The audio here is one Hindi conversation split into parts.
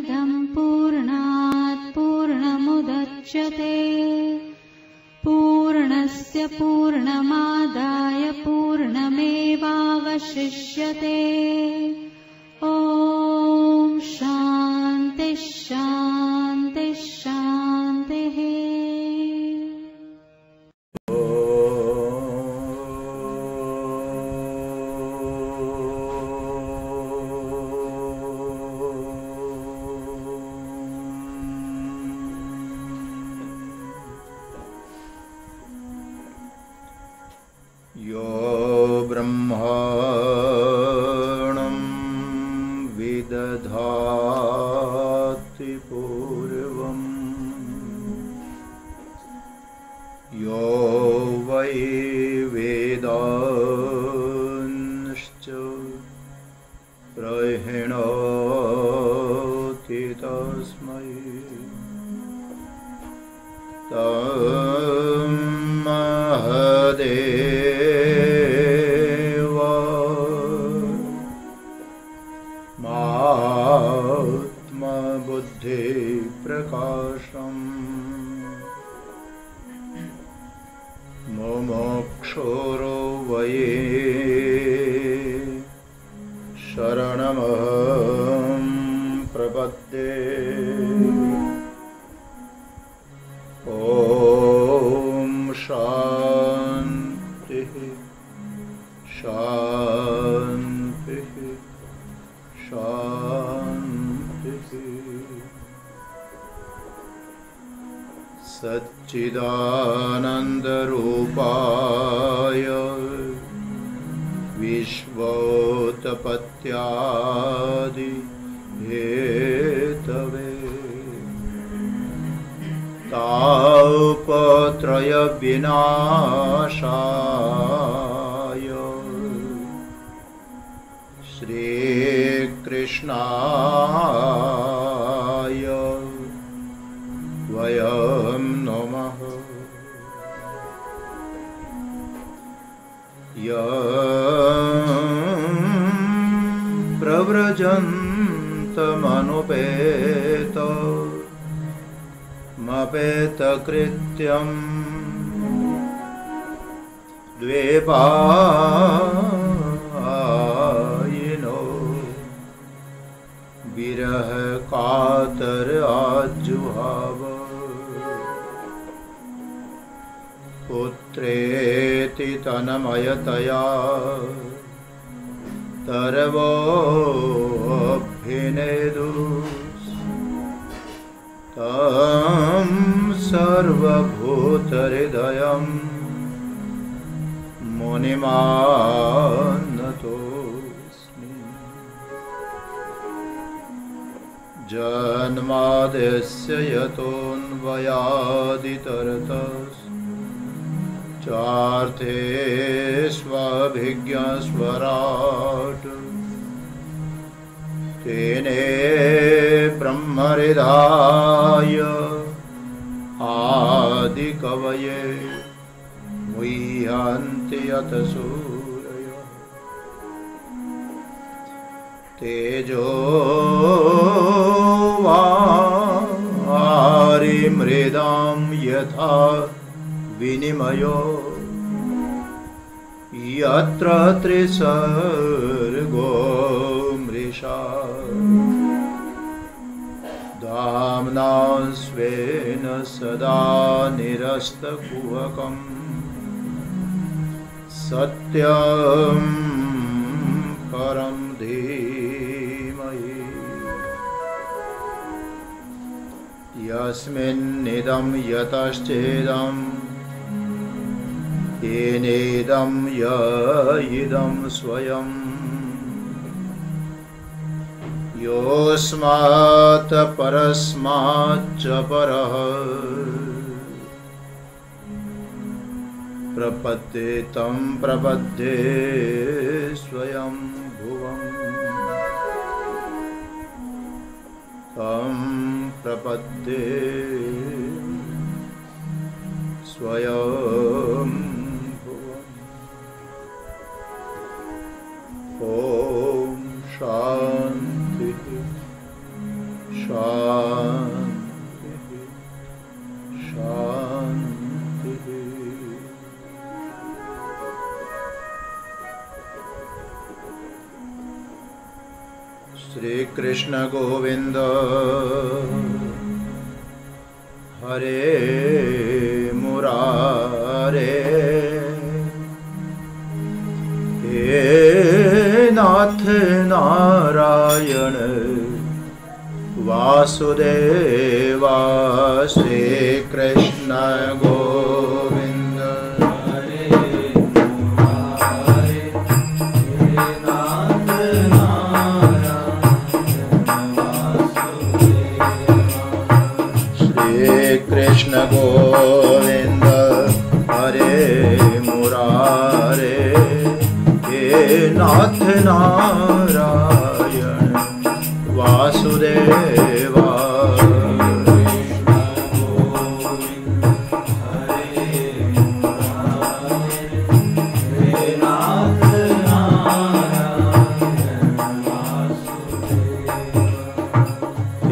पूर्णमिदं पूर्णात् पूर्णमुदच्यते पूर्णस्य पूर्णमादाय पूर्णमेवावशिष्यते। ॐ शान्ति शान्ति शान्तिः। यो ब्रह्माणं विदधाति पूर्वम् यो वै वेदांश्च प्रहिणोति तस्मै तन्महदेव आत्मबुद्धि प्रकाशम् मुमुक्षुरो वये शरणमहं प्रपद्ये। ॐ शान्तिः शान्तिः शान्तिः। सच्चिदानन्दरूपाय विश्वोत्पत्त्यादि हेतवे तापत्रय विनाशाय श्रीकृष्णाय वयं नमः। प्रव्रजन्तमनुपेत मपेतकृत्यं द्वेपायिनो विरह कातर आजुहाव पुत्रेति तन्मयतया तरवोऽभिनेदु तं सर्वभूतहृदयं मुनिमानतोऽस्मि। जन्माद्यस्य यतोऽन्वयादितरतश्चार्थेष्वभिज्ञस्वराट् तेने ब्रह्महृदाय आदिकवये मुह्यन्ति यतसूरयः तेजो वारिमृदां यथा विनिमयो यत्र त्रिसर्गो मृषा दाम्ना स्वेन सदा निरस्तकुहकं सत्यं परं धीमहि यस्मिन्निदं यतश्चेदं येनेदं य इदं स्वयं योऽस्मात् परस्माच्च परः प्रपद्ये तं प्रपद्ये स्वयं भुवम् तं प्रपद्ये स्वयं भुवम्। ॐ शान्ति शान्ति श्री कृष्ण गोविंद हरे मुरारे हे नाथ नारायण वासुदेवा श्री कृष्ण गोविंद हरे मुरारे हे नाथ कृष्ण गोविंद हरे मुरारे हे नाथ नारायण वासुदेवा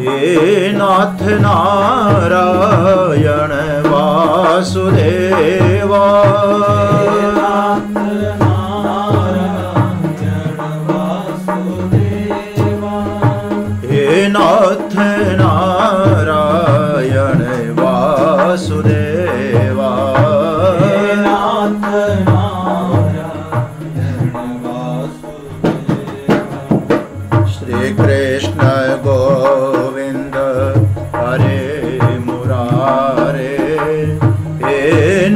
हे नाथ नारायण वासुदेवा हे नाथ नारायण वासुदेवा श्री कृष्ण गोविंद हरे मुरारे हे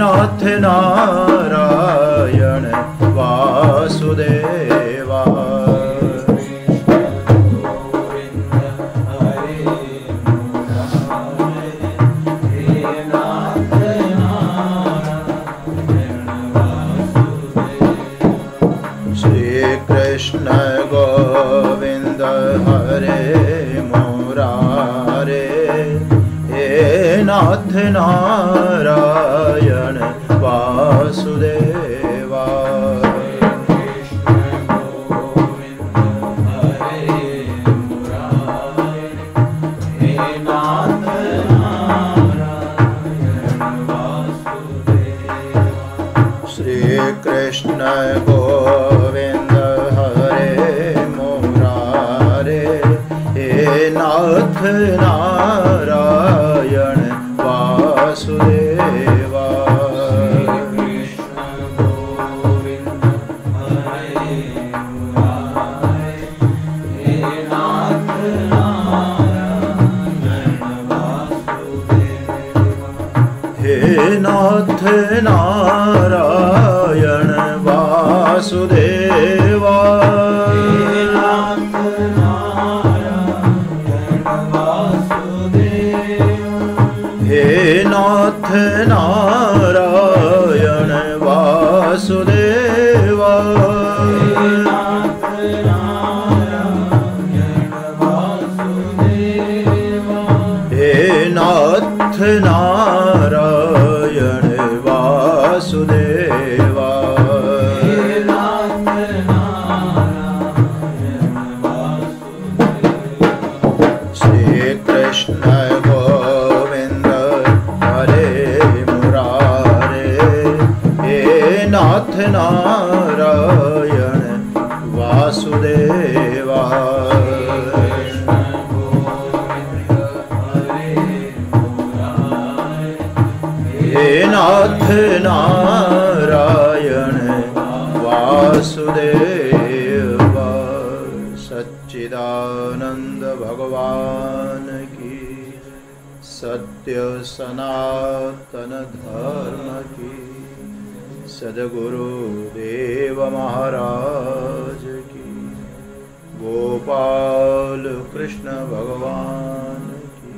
नाथ नारायण वासुदेवा कृष्ण गोविंद हरे मुरारे हे नाथ नारायण वासुदेवा श्री कृष्ण गोविंद नाथ नारायण वासुदेवा हे नाथ नारायण वासुदेवा हे नाथ नारायण वासुदेवा हे नाथ नारायण वासुदेवा श्री कृष्ण गोविंद नाथ नारायण वासुदेवा हे नाथ नारायण वासुदेवा सच्चिदानंद भगवान की सत्य सनातन धर्म की सद्गुरु देव महाराज की गोपाल कृष्ण भगवान की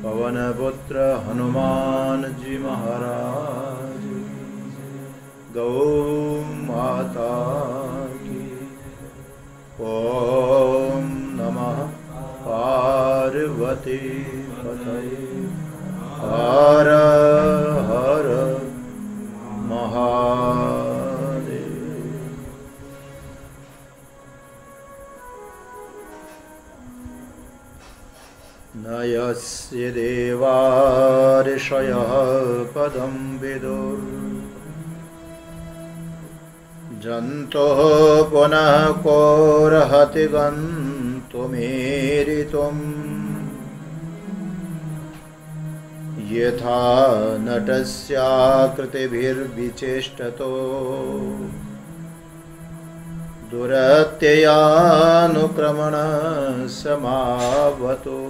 पवन पुत्र हनुमान जी महाराज की गौ माता की ओम नमः पार्वती पतये हर हर महादेव। न यस्य देवा ऋषयः पदं विदुः जन्तोः पुनः कोऽर्हति गन्तुमीरितुम् यथा नटस्याकृतिभिर्विचेष्टतो दुरत्ययानुक्रमण समावतो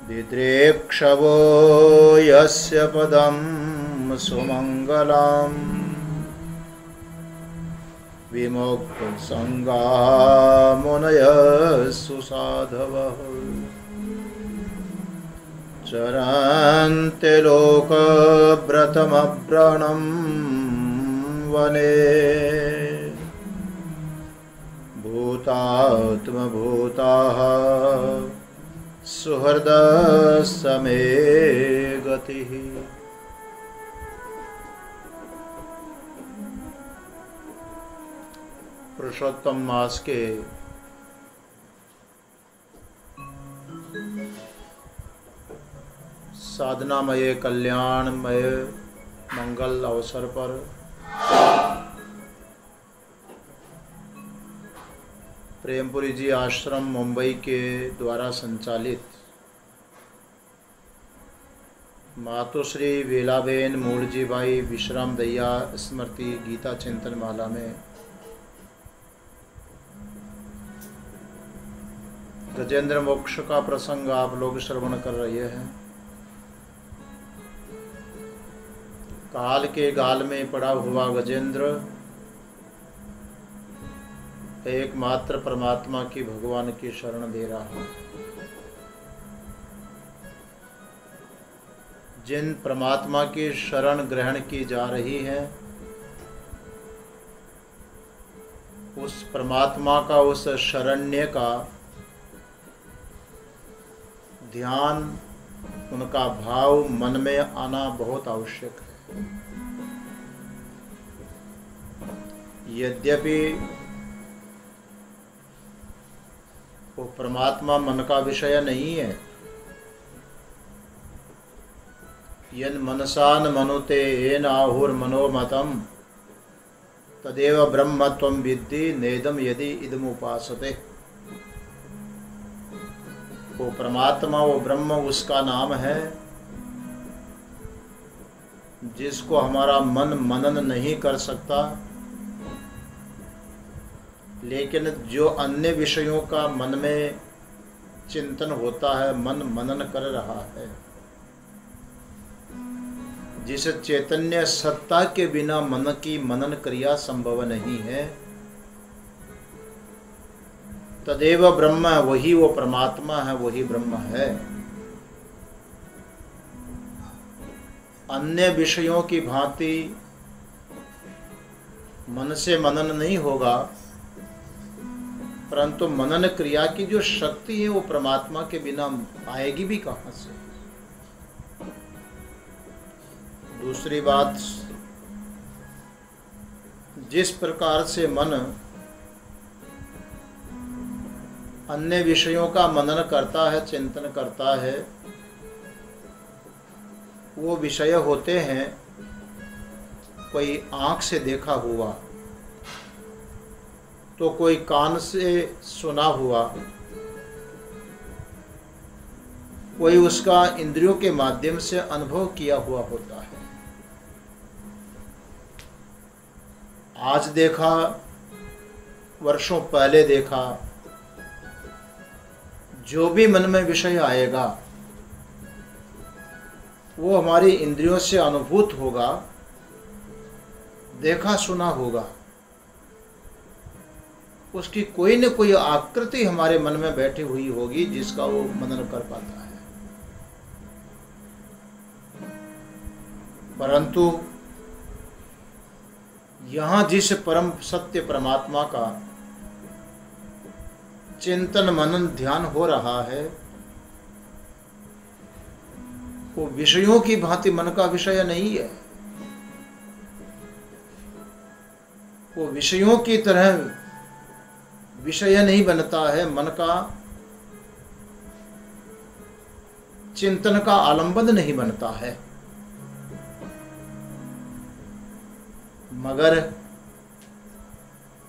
दिद्रेक्षवो यस्य पदं सुमङ्गलम् विमुक्तसङ्गा मुनयः सुसाधवः चरन्ते लोकव्रतमव्रणं वने भूतात्मभूताः सुहृदसमे गतिः। पुरुषोत्तम मास के साधनामय कल्याणमय मंगल अवसर पर प्रेमपुरी जी आश्रम मुंबई के द्वारा संचालित मातोश्री वेलाबेन मूलजी भाई विश्राम दैया स्मृति गीता चिंतन माला में गजेंद्र मोक्ष का प्रसंग आप लोग श्रवण कर रहे हैं। काल के गाल में पड़ा हुआ गजेंद्र एकमात्र परमात्मा की भगवान की शरण दे रहा है। जिन परमात्मा की शरण ग्रहण की जा रही है उस परमात्मा का, उस शरण्य का ध्यान, उनका भाव मन में आना बहुत आवश्यक है। यद्यपि वो परमात्मा मन का विषय नहीं है। यन मनसान मनुते येन आहुर मनोमतम तदेव ब्रह्मत्वं विद्धि नेदम यदि इदम उपासते। वो परमात्मा, वो ब्रह्म उसका नाम है जिसको हमारा मन मनन नहीं कर सकता, लेकिन जो अन्य विषयों का मन में चिंतन होता है, मन मनन कर रहा है, जिस चैतन्य सत्ता के बिना मन की मनन क्रिया संभव नहीं है, तदेव ब्रह्म, वही वो परमात्मा है, वही ब्रह्म है। अन्य विषयों की भांति मन से मनन नहीं होगा, परंतु मनन क्रिया की जो शक्ति है वो परमात्मा के बिना आएगी भी कहां से। दूसरी बात, जिस प्रकार से मन अन्य विषयों का मनन करता है, चिंतन करता है, वो विषय होते हैं कोई आंख से देखा हुआ, तो कोई कान से सुना हुआ, कोई उसका इंद्रियों के माध्यम से अनुभव किया हुआ होता है। आज देखा, वर्षों पहले देखा, जो भी मन में विषय आएगा वो हमारी इंद्रियों से अनुभूत होगा, देखा सुना होगा। उसकी कोई न कोई आकृति हमारे मन में बैठी हुई होगी जिसका वो मनन कर पाता है। परंतु यहाँ जिस परम सत्य परमात्मा का चिंतन मनन ध्यान हो रहा है, वो विषयों की भांति मन का विषय नहीं है। वो विषयों की तरह विषय नहीं बनता है, मन का चिंतन का आलंबन नहीं बनता है। मगर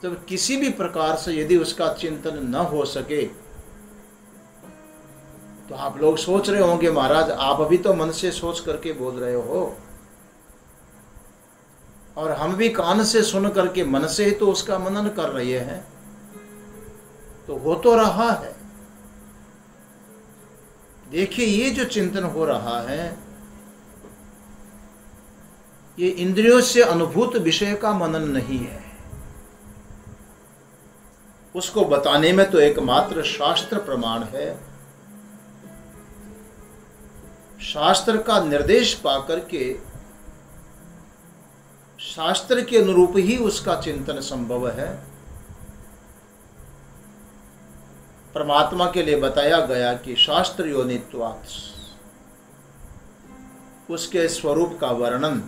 जब किसी भी प्रकार से यदि उसका चिंतन न हो सके तो आप लोग सोच रहे होंगे महाराज आप अभी तो मन से सोच करके बोल रहे हो और हम भी कान से सुन करके मन से ही तो उसका मनन कर रहे हैं, तो हो तो रहा है। देखिए ये जो चिंतन हो रहा है ये इंद्रियों से अनुभूत विषय का मनन नहीं है। उसको बताने में तो एकमात्र शास्त्र प्रमाण है। शास्त्र का निर्देश पाकर के शास्त्र के अनुरूप ही उसका चिंतन संभव है। परमात्मा के लिए बताया गया कि शास्त्र योनित्वात्, उसके स्वरूप का वर्णन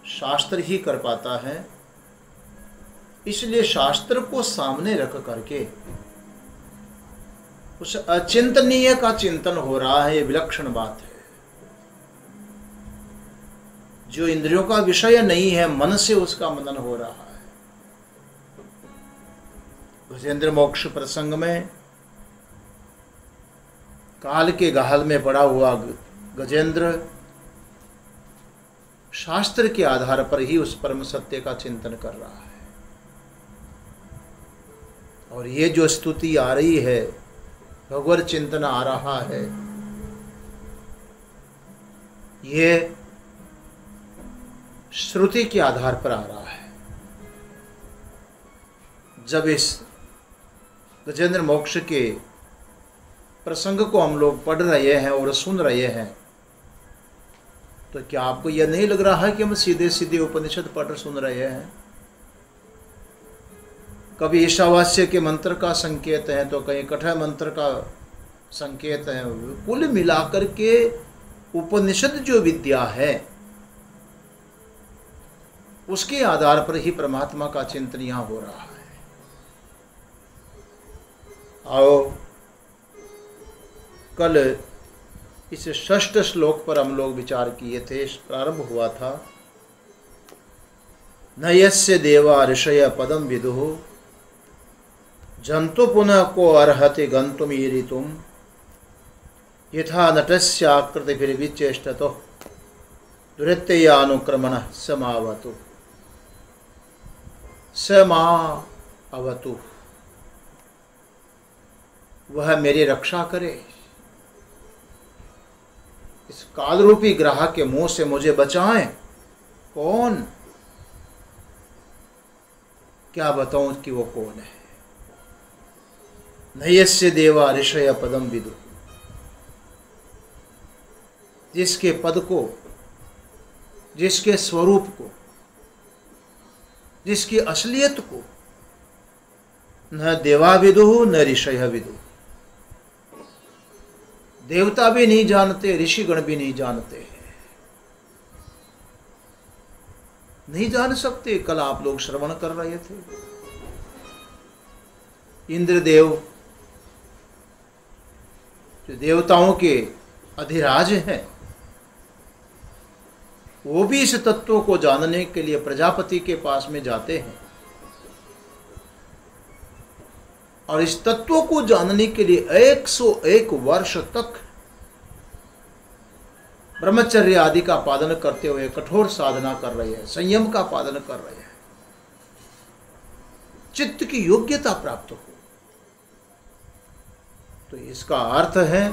शास्त्र ही कर पाता है। इसलिए शास्त्र को सामने रख करके उस अचिंतनीय का चिंतन हो रहा है। ये विलक्षण बात है। जो इंद्रियों का विषय नहीं है मन से उसका मनन हो रहा है। गजेंद्र मोक्ष प्रसंग में काल के गहल में पड़ा हुआ गजेंद्र शास्त्र के आधार पर ही उस परम सत्य का चिंतन कर रहा है। और ये जो स्तुति आ रही है, भगवत चिंतन आ रहा है, ये श्रुति के आधार पर आ रहा है। जब इस गजेंद्र मोक्ष के प्रसंग को हम लोग पढ़ रहे हैं और सुन रहे हैं तो क्या आपको यह नहीं लग रहा है कि हम सीधे सीधे उपनिषद पढ़ सुन रहे हैं? कभी ईशावास्य के मंत्र का संकेत है तो कहीं कठय मंत्र का संकेत है। कुल मिलाकर के उपनिषद जो विद्या है उसके आधार पर ही परमात्मा का चिंतन यहां हो रहा है। आओ कल इस 6ठ श्लोक पर हम लोग विचार किए थे। प्रारंभ हुआ था न यस्य देवा ऋषय पदम विदुः जंतु पुनः को अर्हति गंतुम ईरितुम यथा नटस्याकृतिभिर्विचेष्टतो दुरित्ययानुक्रमणः समावतु समावतु। वह मेरी रक्षा करे, इस कालरूपी ग्रह के मुंह से मुझे बचाएं। कौन? क्या बताऊं कि वो कौन है? नयस्य देवा ऋषय पदम विदु, जिसके पद को, जिसके स्वरूप को, जिसकी असलियत को न देवा विदु न ऋषय विदु। देवता भी नहीं जानते, ऋषिगण भी नहीं जानते हैं, नहीं जान सकते। कल आप लोग श्रवण कर रहे थे इंद्रदेव जो देवताओं के अधिराज हैं वो भी इस तत्व को जानने के लिए प्रजापति के पास में जाते हैं और इस तत्व को जानने के लिए 101 वर्ष तक ब्रह्मचर्य आदि का पालन करते हुए कठोर साधना कर रहे हैं, संयम का पालन कर रहे हैं, चित्त की योग्यता प्राप्त हो। तो इसका अर्थ है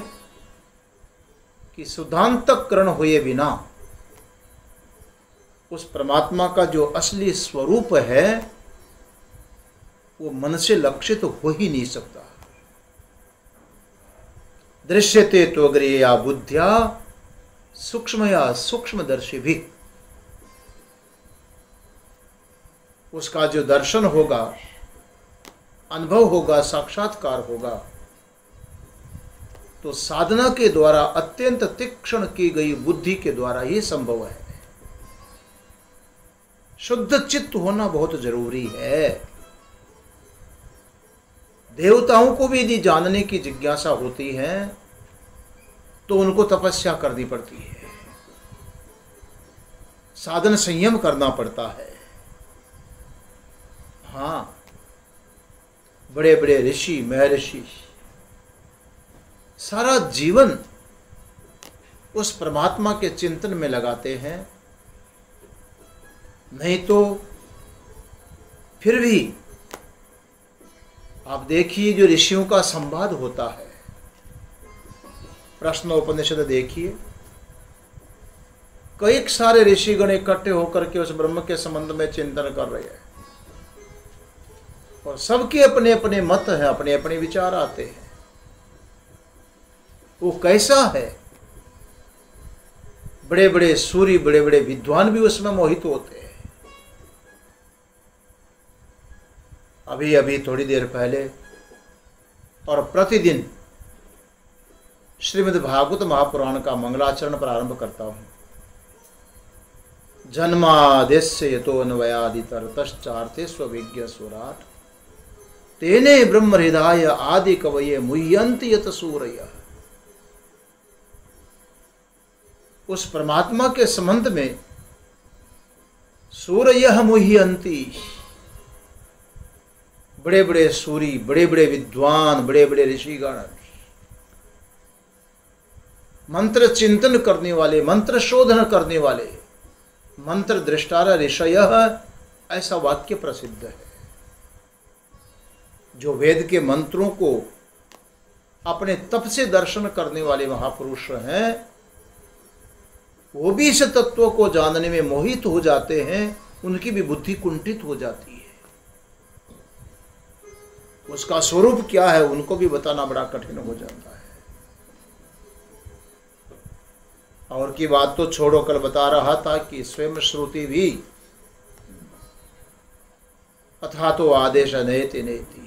कि शुद्धांतकरण हुए बिना उस परमात्मा का जो असली स्वरूप है वो मन से लक्षित हो ही नहीं सकता। दृश्यते त्वग्रेया बुद्ध्या सूक्ष्मया सूक्ष्मदर्शी भी। उसका जो दर्शन होगा, अनुभव होगा, साक्षात्कार होगा तो साधना के द्वारा, अत्यंत तीक्ष्ण की गई बुद्धि के द्वारा ही संभव है। शुद्ध चित्त होना बहुत जरूरी है। देवताओं को भी यदि जानने की जिज्ञासा होती है तो उनको तपस्या करनी पड़ती है, साधन संयम करना पड़ता है। हाँ, बड़े बड़े ऋषि महर्षि सारा जीवन उस परमात्मा के चिंतन में लगाते हैं, नहीं तो फिर भी आप देखिए जो ऋषियों का संवाद होता है, प्रश्नोपनिषद देखिए, कई सारे ऋषिगण इकट्ठे होकर के उस ब्रह्म के संबंध में चिंतन कर रहे हैं और सबके अपने अपने मत हैं, अपने अपने विचार आते हैं। वो कैसा है, बड़े बड़े सूर्य बड़े बड़े विद्वान भी उसमें मोहित होते हैं। अभी अभी थोड़ी देर पहले और प्रतिदिन श्रीमद् भागवत महापुराण का मंगलाचरण प्रारंभ करता हूं। जन्मादेस्य यतोऽन्वयादितरतश्चार्थे स्वविज्ञ सुराट तेने ब्रह्म हृदय आदि कवये मुह्यन्ति यत सूरयः। उस परमात्मा के संबंध में सूरयः मुह्यन्ति, बड़े बड़े सूरी, बड़े बड़े विद्वान, बड़े बड़े ऋषिगण, मंत्र चिंतन करने वाले, मंत्र शोधन करने वाले, मंत्र दृष्टार ऋषयः, ऐसा वाक्य प्रसिद्ध है। जो वेद के मंत्रों को अपने तप से दर्शन करने वाले महापुरुष हैं, वो भी इस तत्व को जानने में मोहित हो जाते हैं, उनकी भी बुद्धि कुंठित हो जाती है। उसका स्वरूप क्या है उनको भी बताना बड़ा कठिन हो जाता है। और की बात तो छोड़ो, कल बता रहा था कि स्वयं श्रुति भी अथा तो आदेश नेति नेति,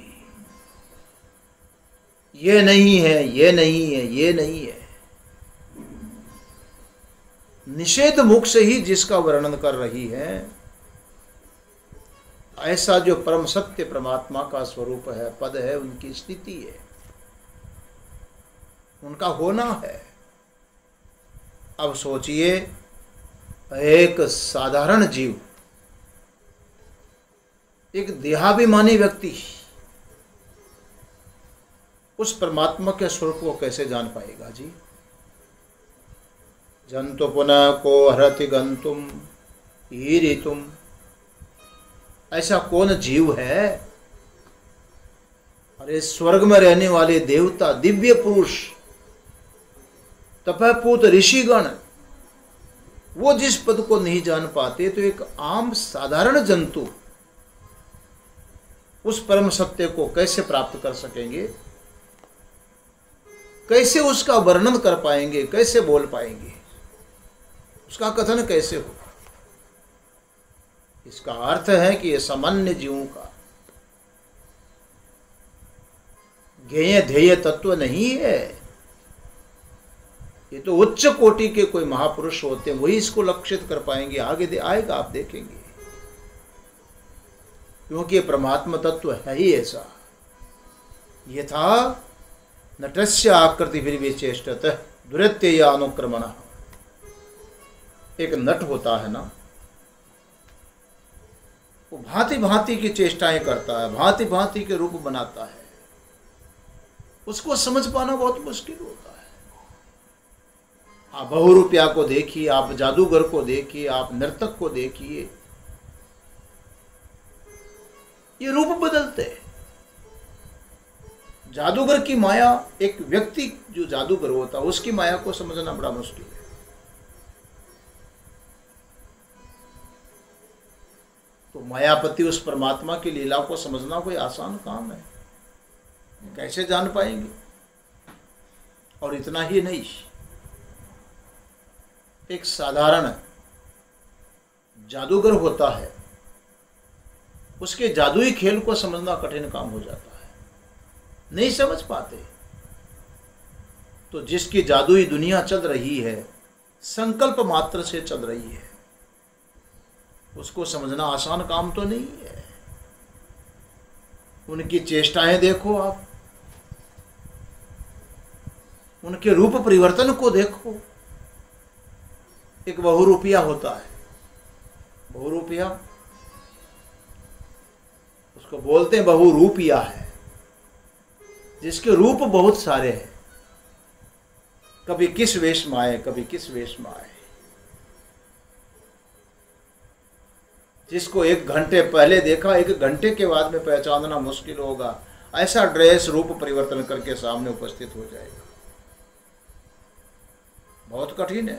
ये नहीं है, ये नहीं है, ये नहीं है, निषेध मुख से ही जिसका वर्णन कर रही है, ऐसा जो परम सत्य परमात्मा का स्वरूप है, पद है, उनकी स्थिति है, उनका होना है। अब सोचिए, एक साधारण जीव, एक देहाभिमानी व्यक्ति उस परमात्मा के स्वरूप को कैसे जान पाएगा जी? जंतु पुनः को हरति गंतुम ईरितुम, ऐसा कौन जीव है? अरे स्वर्ग में रहने वाले देवता, दिव्य पुरुष, तपपूत ऋषिगण, वो जिस पद को नहीं जान पाते, तो एक आम साधारण जंतु उस परम सत्य को कैसे प्राप्त कर सकेंगे? कैसे उसका वर्णन कर पाएंगे? कैसे बोल पाएंगे? उसका कथन कैसे होगा? इसका अर्थ है कि यह सामान्य जीवों का ज्ञेय ध्येय तत्व नहीं है। ये तो उच्च कोटि के कोई महापुरुष होते हैं, वही इसको लक्षित कर पाएंगे। आगे आएगा, आप देखेंगे, क्योंकि ये परमात्मा तत्व है ही ऐसा। यथा नटस्य आकृति विचेष्टत दुरत्य या अनुक्रमण। एक नट होता है ना, वो भांति भांति की चेष्टाएं करता है, भांति भांति के रूप बनाता है, उसको समझ पाना बहुत मुश्किल होता है। आप बहुरूपिया को देखिए, आप जादूगर को देखिए, आप नर्तक को देखिए, ये रूप बदलते हैं। जादूगर की माया, एक व्यक्ति जो जादूगर होता है उसकी माया को समझना बड़ा मुश्किल है। तो मायापति उस परमात्मा की लीला को समझना कोई आसान काम है? कैसे जान पाएंगे? और इतना ही नहीं, एक साधारण जादूगर होता है, उसके जादुई खेल को समझना कठिन काम हो जाता है, नहीं समझ पाते। तो जिसकी जादुई दुनिया चल रही है, संकल्प मात्र से चल रही है, उसको समझना आसान काम तो नहीं है। उनकी चेष्टाएं देखो आप, उनके रूप परिवर्तन को देखो। एक बहुरूपिया होता है, बहुरूपिया, उसको बोलते हैं बहुरूपिया है, जिसके रूप बहुत सारे हैं, कभी किस वेश में आए, कभी किस वेश में आए, जिसको 1 घंटे पहले देखा 1 घंटे के बाद में पहचानना मुश्किल होगा, ऐसा ड्रेस रूप परिवर्तन करके सामने उपस्थित हो जाएगा। बहुत कठिन है।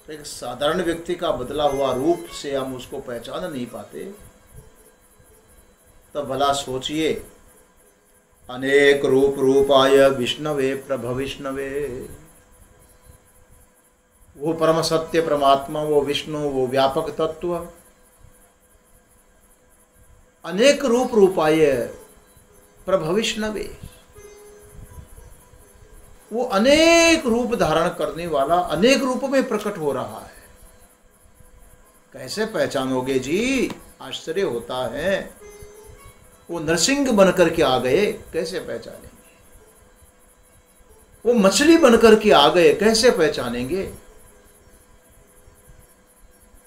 तो एक साधारण व्यक्ति का बदला हुआ रूप से हम उसको पहचान नहीं पाते, तब भला सोचिए, अनेक रूप रूपाय विष्णवे प्रभविष्णवे, वो परम सत्य परमात्मा, वो विष्णु, वो व्यापक तत्व, अनेक रूप रूपाय प्रभविष्णवे, वो अनेक रूप धारण करने वाला अनेक रूप में प्रकट हो रहा है। कैसे पहचानोगे जी? आश्चर्य होता है। वो नरसिंह बनकर के आ गए, कैसे पहचानेंगे? वो मछली बनकर के आ गए, कैसे पहचानेंगे?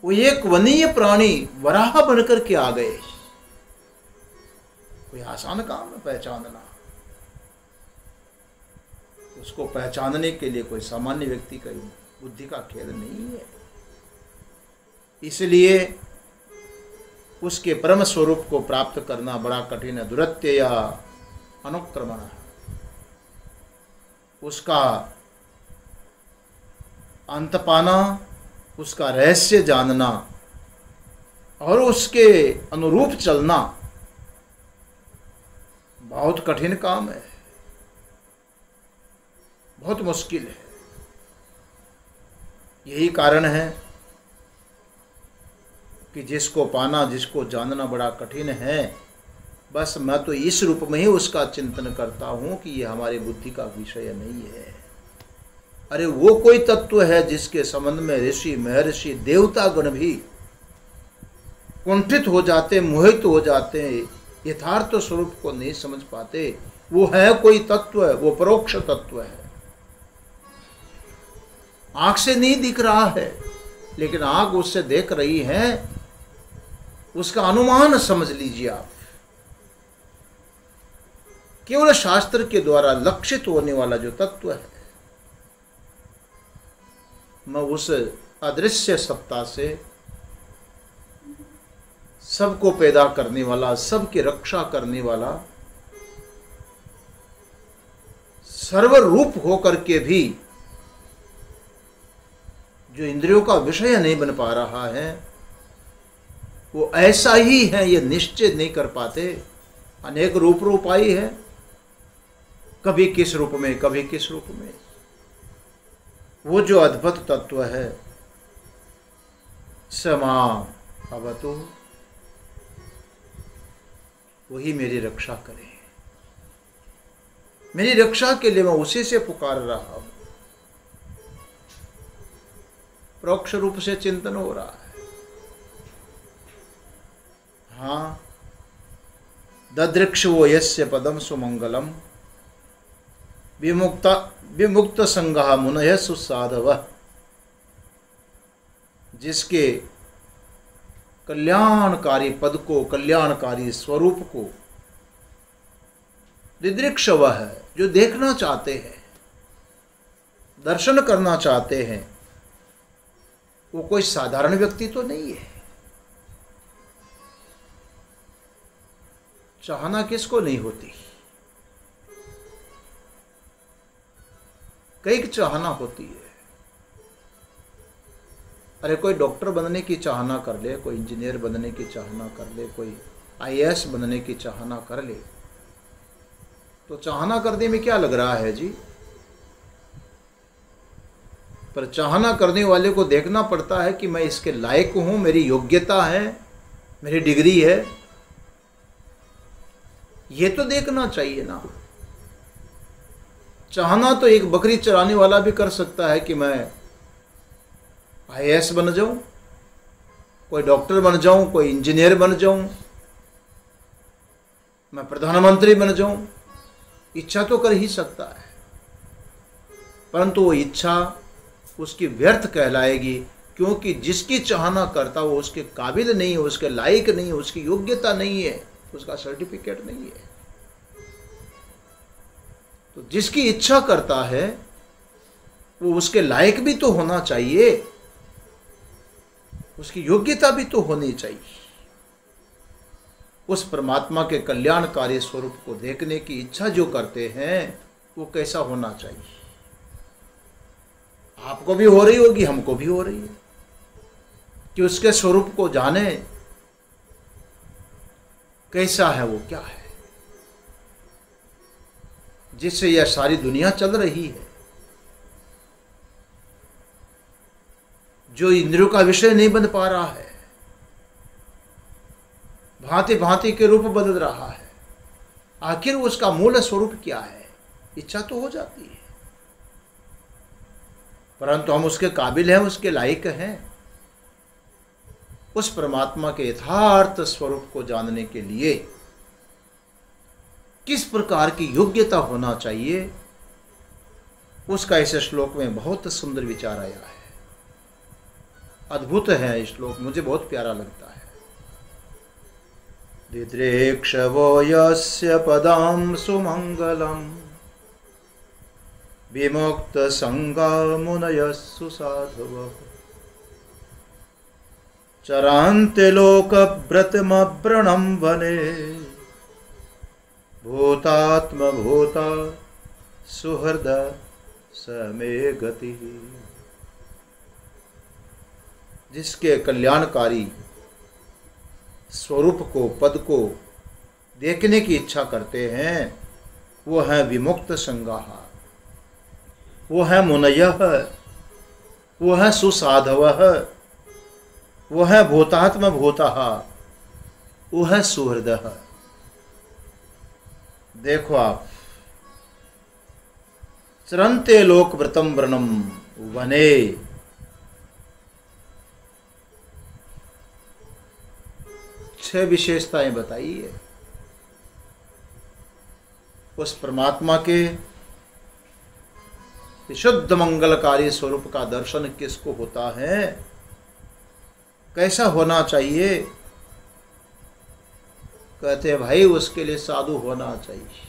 वो एक वनीय प्राणी वराह बनकर के आ गए, कोई आसान काम है पहचानना। उसको पहचानने के लिए कोई सामान्य व्यक्ति का बुद्धि का खेल नहीं है। इसलिए उसके परम स्वरूप को प्राप्त करना बड़ा कठिन है। दुरत्य या अनुक्रमण, उसका अंत पाना, उसका रहस्य जानना और उसके अनुरूप चलना बहुत कठिन काम है, बहुत मुश्किल है। यही कारण है कि जिसको पाना, जिसको जानना बड़ा कठिन है, बस मैं तो इस रूप में ही उसका चिंतन करता हूं कि ये हमारी बुद्धि का विषय नहीं है। अरे वो कोई तत्व है जिसके संबंध में ऋषि, महर्षि, देवता गण भी कुंठित हो जाते, मोहित हो जाते हैं, यथार्थ स्वरूप को नहीं समझ पाते। वो है कोई तत्व है, वो परोक्ष तत्व है, आंख से नहीं दिख रहा है, लेकिन आंख उससे देख रही है, उसका अनुमान समझ लीजिए आप। केवल शास्त्र के द्वारा लक्षित होने वाला जो तत्व है, मैं उस अदृश्य सत्ता से सबको पैदा करने वाला, सबकी रक्षा करने वाला, सर्वरूप होकर के भी जो इंद्रियों का विषय नहीं बन पा रहा है, वो ऐसा ही है ये निश्चित नहीं कर पाते। अनेक रूप रूपाई है, कभी किस रूप में, कभी किस रूप में। वो जो अद्भुत तत्व है, समा अवतु, वही मेरी रक्षा करे। मेरी रक्षा के लिए मैं उसी से पुकार रहा हूं। परोक्ष रूप से चिंतन हो रहा है। हाँ, ददृक्ष वो यस्य पदम सुमंगलम विमुक्त संगः मुनय सुसाधव, जिसके कल्याणकारी पद को, कल्याणकारी स्वरूप को दिदृक्ष वह है, जो देखना चाहते हैं, दर्शन करना चाहते हैं। वो कोई साधारण व्यक्ति तो नहीं है। चाहना किसको नहीं होती, कई चाहना होती है। अरे कोई डॉक्टर बनने की चाहना कर ले, कोई इंजीनियर बनने की चाहना कर ले, कोई IAS बनने की चाहना कर ले, तो चाहना करने में क्या लग रहा है जी? पर चाहना करने वाले को देखना पड़ता है कि मैं इसके लायक हूं, मेरी योग्यता है, मेरी डिग्री है, ये तो देखना चाहिए ना। चाहना तो एक बकरी चराने वाला भी कर सकता है कि मैं IAS बन जाऊं, कोई डॉक्टर बन जाऊं, कोई इंजीनियर बन जाऊं, मैं प्रधानमंत्री बन जाऊं। इच्छा तो कर ही सकता है, परंतु वो इच्छा उसकी व्यर्थ कहलाएगी, क्योंकि जिसकी चाहना करता वो उसके काबिल नहीं है, उसके लायक नहीं है, उसकी योग्यता नहीं है, उसका सर्टिफिकेट नहीं है। तो जिसकी इच्छा करता है वो उसके लायक भी तो होना चाहिए, उसकी योग्यता भी तो होनी चाहिए। उस परमात्मा के कल्याणकारी स्वरूप को देखने की इच्छा जो करते हैं वो कैसा होना चाहिए? आपको भी हो रही होगी, हमको भी हो रही है कि उसके स्वरूप को जाने, कैसा है वो, क्या है, जिससे यह सारी दुनिया चल रही है, जो इंद्रियों का विषय नहीं बन पा रहा है, भांति भांति के रूप बदल रहा है। आखिर उसका मूल स्वरूप क्या है? इच्छा तो हो जाती है, परंतु हम उसके काबिल हैं, उसके लायक हैं। उस परमात्मा के यथार्थ स्वरूप को जानने के लिए किस प्रकार की योग्यता होना चाहिए, उसका इस श्लोक में बहुत सुंदर विचार आया है। अद्भुत है श्लोक, मुझे बहुत प्यारा लगता है। दिद्रेक्षवो यस्य पदं सुमंगलम् विमुक्त संगा मुनयः सुसाधवः चरन्ते लोकव्रतमव्रणं वने भूतात्म भूता सुहृद समे गति। जिसके कल्याणकारी स्वरूप को, पद को देखने की इच्छा करते हैं, वो है विमुक्त संगाः, वो है मुनयः, वो है सुसाधवः, वो है भूतात्म भूतः, वो है सुहृदः। देखो आप, चरन्ते लोकव्रतं व्रणं वने, 6 विशेषताएं बताई है। उस परमात्मा के शुद्ध मंगलकारी स्वरूप का दर्शन किसको होता है, कैसा होना चाहिए? कहते हैं भाई उसके लिए साधु होना चाहिए।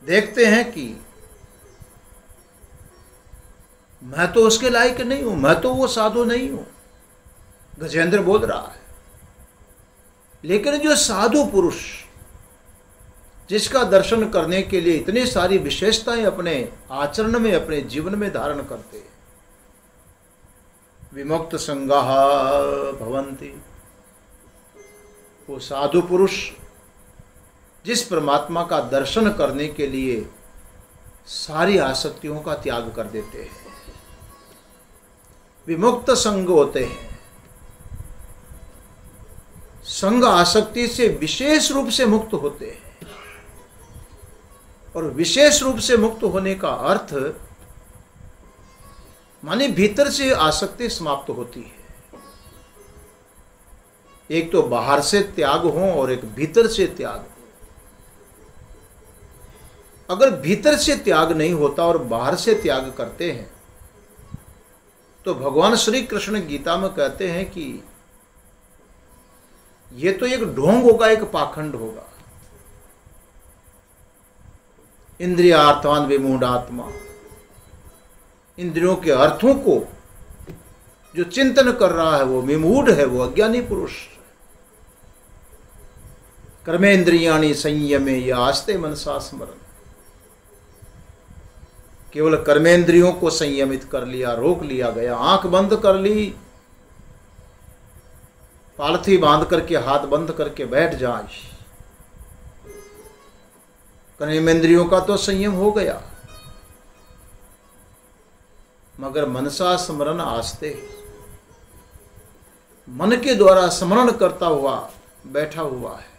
देखते हैं कि मैं तो उसके लायक नहीं हूं, मैं तो वो साधु नहीं हूं, गजेंद्र बोल रहा है। लेकिन जो साधु पुरुष जिसका दर्शन करने के लिए इतनी सारी विशेषताएं अपने आचरण में, अपने जीवन में धारण करते हैं, विमुक्त संगाः भवन्ति, वो साधु पुरुष जिस परमात्मा का दर्शन करने के लिए सारी आसक्तियों का त्याग कर देते हैं, विमुक्त संग होते हैं। संग आसक्ति से विशेष रूप से मुक्त होते हैं, और विशेष रूप से मुक्त होने का अर्थ माने भीतर से आसक्ति समाप्त होती है। एक तो बाहर से त्याग हो और एक भीतर से त्याग हो। अगर भीतर से त्याग नहीं होता और बाहर से त्याग करते हैं तो भगवान श्री कृष्ण गीता में कहते हैं कि ये तो एक ढोंग होगा, एक पाखंड होगा। इंद्रियार्थवान विमूढ़ात्मा, इंद्रियों के अर्थों को जो चिंतन कर रहा है वो विमूढ़ है, वो अज्ञानी पुरुष। कर्मेन्द्रियाणि संयमे या आस्ते मनसा स्मरण, केवल कर्मेंद्रियों को संयमित कर लिया, रोक लिया गया, आंख बंद कर ली, पालथी बांध करके हाथ बंद करके बैठ जाए, कर्मेंद्रियों का तो संयम हो गया, मगर मनसा स्मरण आस्ते, मन के द्वारा स्मरण करता हुआ बैठा हुआ है।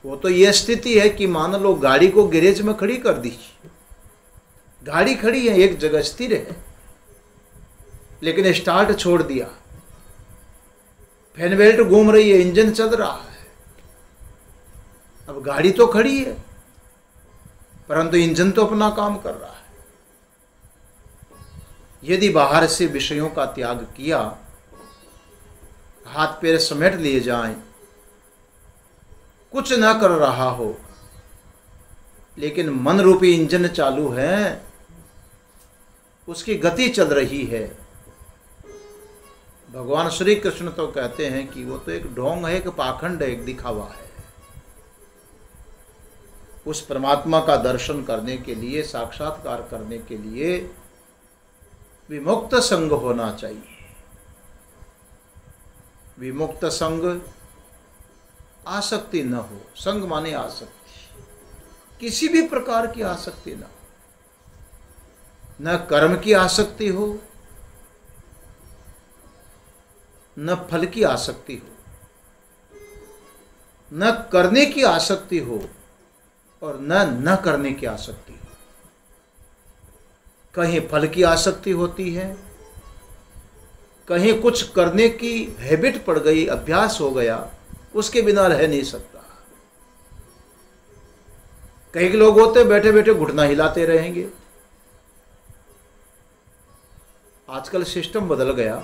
वो तो यह स्थिति है कि मान लो गाड़ी को गैरेज में खड़ी कर दी, गाड़ी खड़ी है, एक जगह स्थिर है, लेकिन स्टार्ट छोड़ दिया, फैन बेल्ट घूम रही है, इंजन चल रहा है। अब गाड़ी तो खड़ी है परंतु इंजन तो अपना काम कर रहा है। यदि बाहर से विषयों का त्याग किया, हाथ पैर समेट लिए जाएं, कुछ न कर रहा हो, लेकिन मन रूपी इंजन चालू है, उसकी गति चल रही है। भगवान श्री कृष्ण तो कहते हैं कि वो तो एक ढोंग है, एक पाखंड है, एक दिखावा है। उस परमात्मा का दर्शन करने के लिए, साक्षात्कार करने के लिए विमुक्त संग होना चाहिए। विमुक्त संग, आसक्ति न हो। संग माने आसक्ति, किसी भी प्रकार की आसक्ति न हो। न कर्म की आसक्ति हो, न फल की आसक्ति हो, न करने की आसक्ति हो और न करने की आसक्ति हो। कहीं फल की आसक्ति होती है, कहीं कुछ करने की हैबिट पड़ गई, अभ्यास हो गया, उसके बिना रह नहीं सकता। कई लोग होते बैठे बैठे घुटना हिलाते रहेंगे। आजकल सिस्टम बदल गया,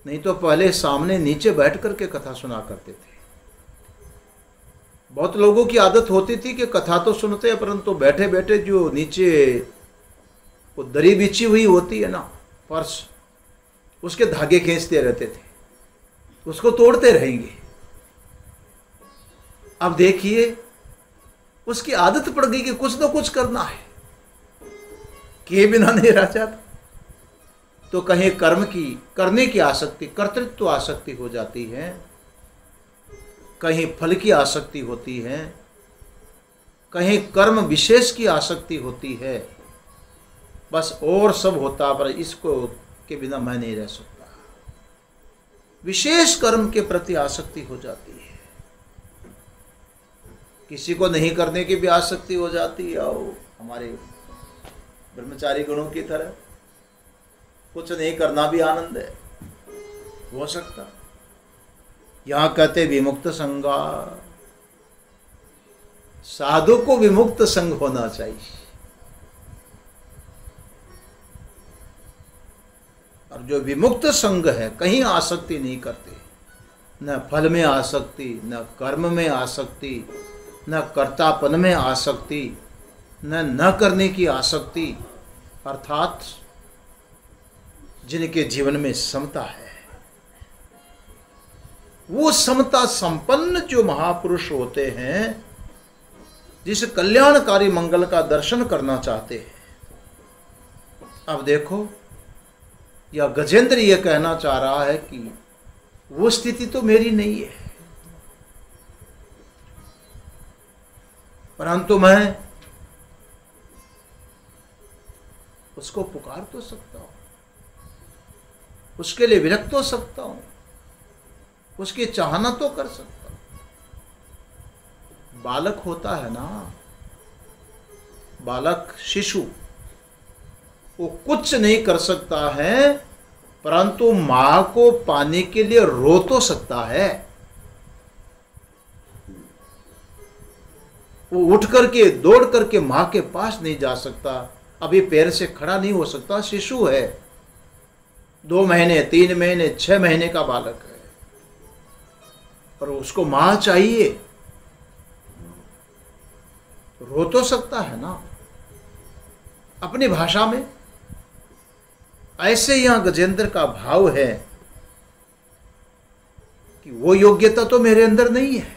नहीं तो पहले सामने नीचे बैठ करके कथा सुना करते थे। बहुत लोगों की आदत होती थी कि कथा तो सुनते हैं, परंतु बैठे बैठे जो नीचे वो दरी बिछी हुई होती है ना, फर्श, उसके धागे खींचते रहते थे, उसको तोड़ते रहेंगे। अब देखिए, उसकी आदत पड़ गई कि कुछ ना कुछ करना है, किए बिना नहीं रह जाता। तो कहीं कर्म की, करने की आसक्ति, कर्तृत्व आसक्ति हो जाती है, कहीं फल की आसक्ति होती है, कहीं कर्म विशेष की आसक्ति होती है। बस और सब होता, पर इसको के बिना मैं नहीं रह सकता। विशेष कर्म के प्रति आसक्ति हो जाती है। किसी को नहीं करने की भी आसक्ति हो जाती है, और हमारे ब्रह्मचारी गणों की तरह कुछ नहीं करना भी आनंद है, हो सकता। यहां कहते विमुक्त संगा, साधु को विमुक्त संग होना चाहिए। और जो विमुक्त संग है, कहीं आसक्ति नहीं करते, न फल में आसक्ति, न कर्म में आसक्ति, न कर्तापन में आसक्ति, न करने की आसक्ति, अर्थात जिनके जीवन में समता है। वो समता संपन्न जो महापुरुष होते हैं, जिस कल्याणकारी मंगल का दर्शन करना चाहते हैं। अब देखो, यह गजेंद्र यह कहना चाह रहा है कि वो स्थिति तो मेरी नहीं है, परंतु मैं उसको पुकार तो सकता हूं, उसके लिए विरक्त हो सकता हूं, उसकी चाहना तो कर सकता हूं। बालक होता है ना, बालक, शिशु, वो कुछ नहीं कर सकता है, परंतु मां को पाने के लिए रो तो सकता है। वो उठ करके, दौड़ करके मां के पास नहीं जा सकता, अभी पैर से खड़ा नहीं हो सकता, शिशु है, 2 महीने, 3 महीने, 6 महीने का बालक है, पर उसको मां चाहिए। रो तो सकता है ना अपनी भाषा में। ऐसे यहां गजेंद्र का भाव है कि वो योग्यता तो मेरे अंदर नहीं है,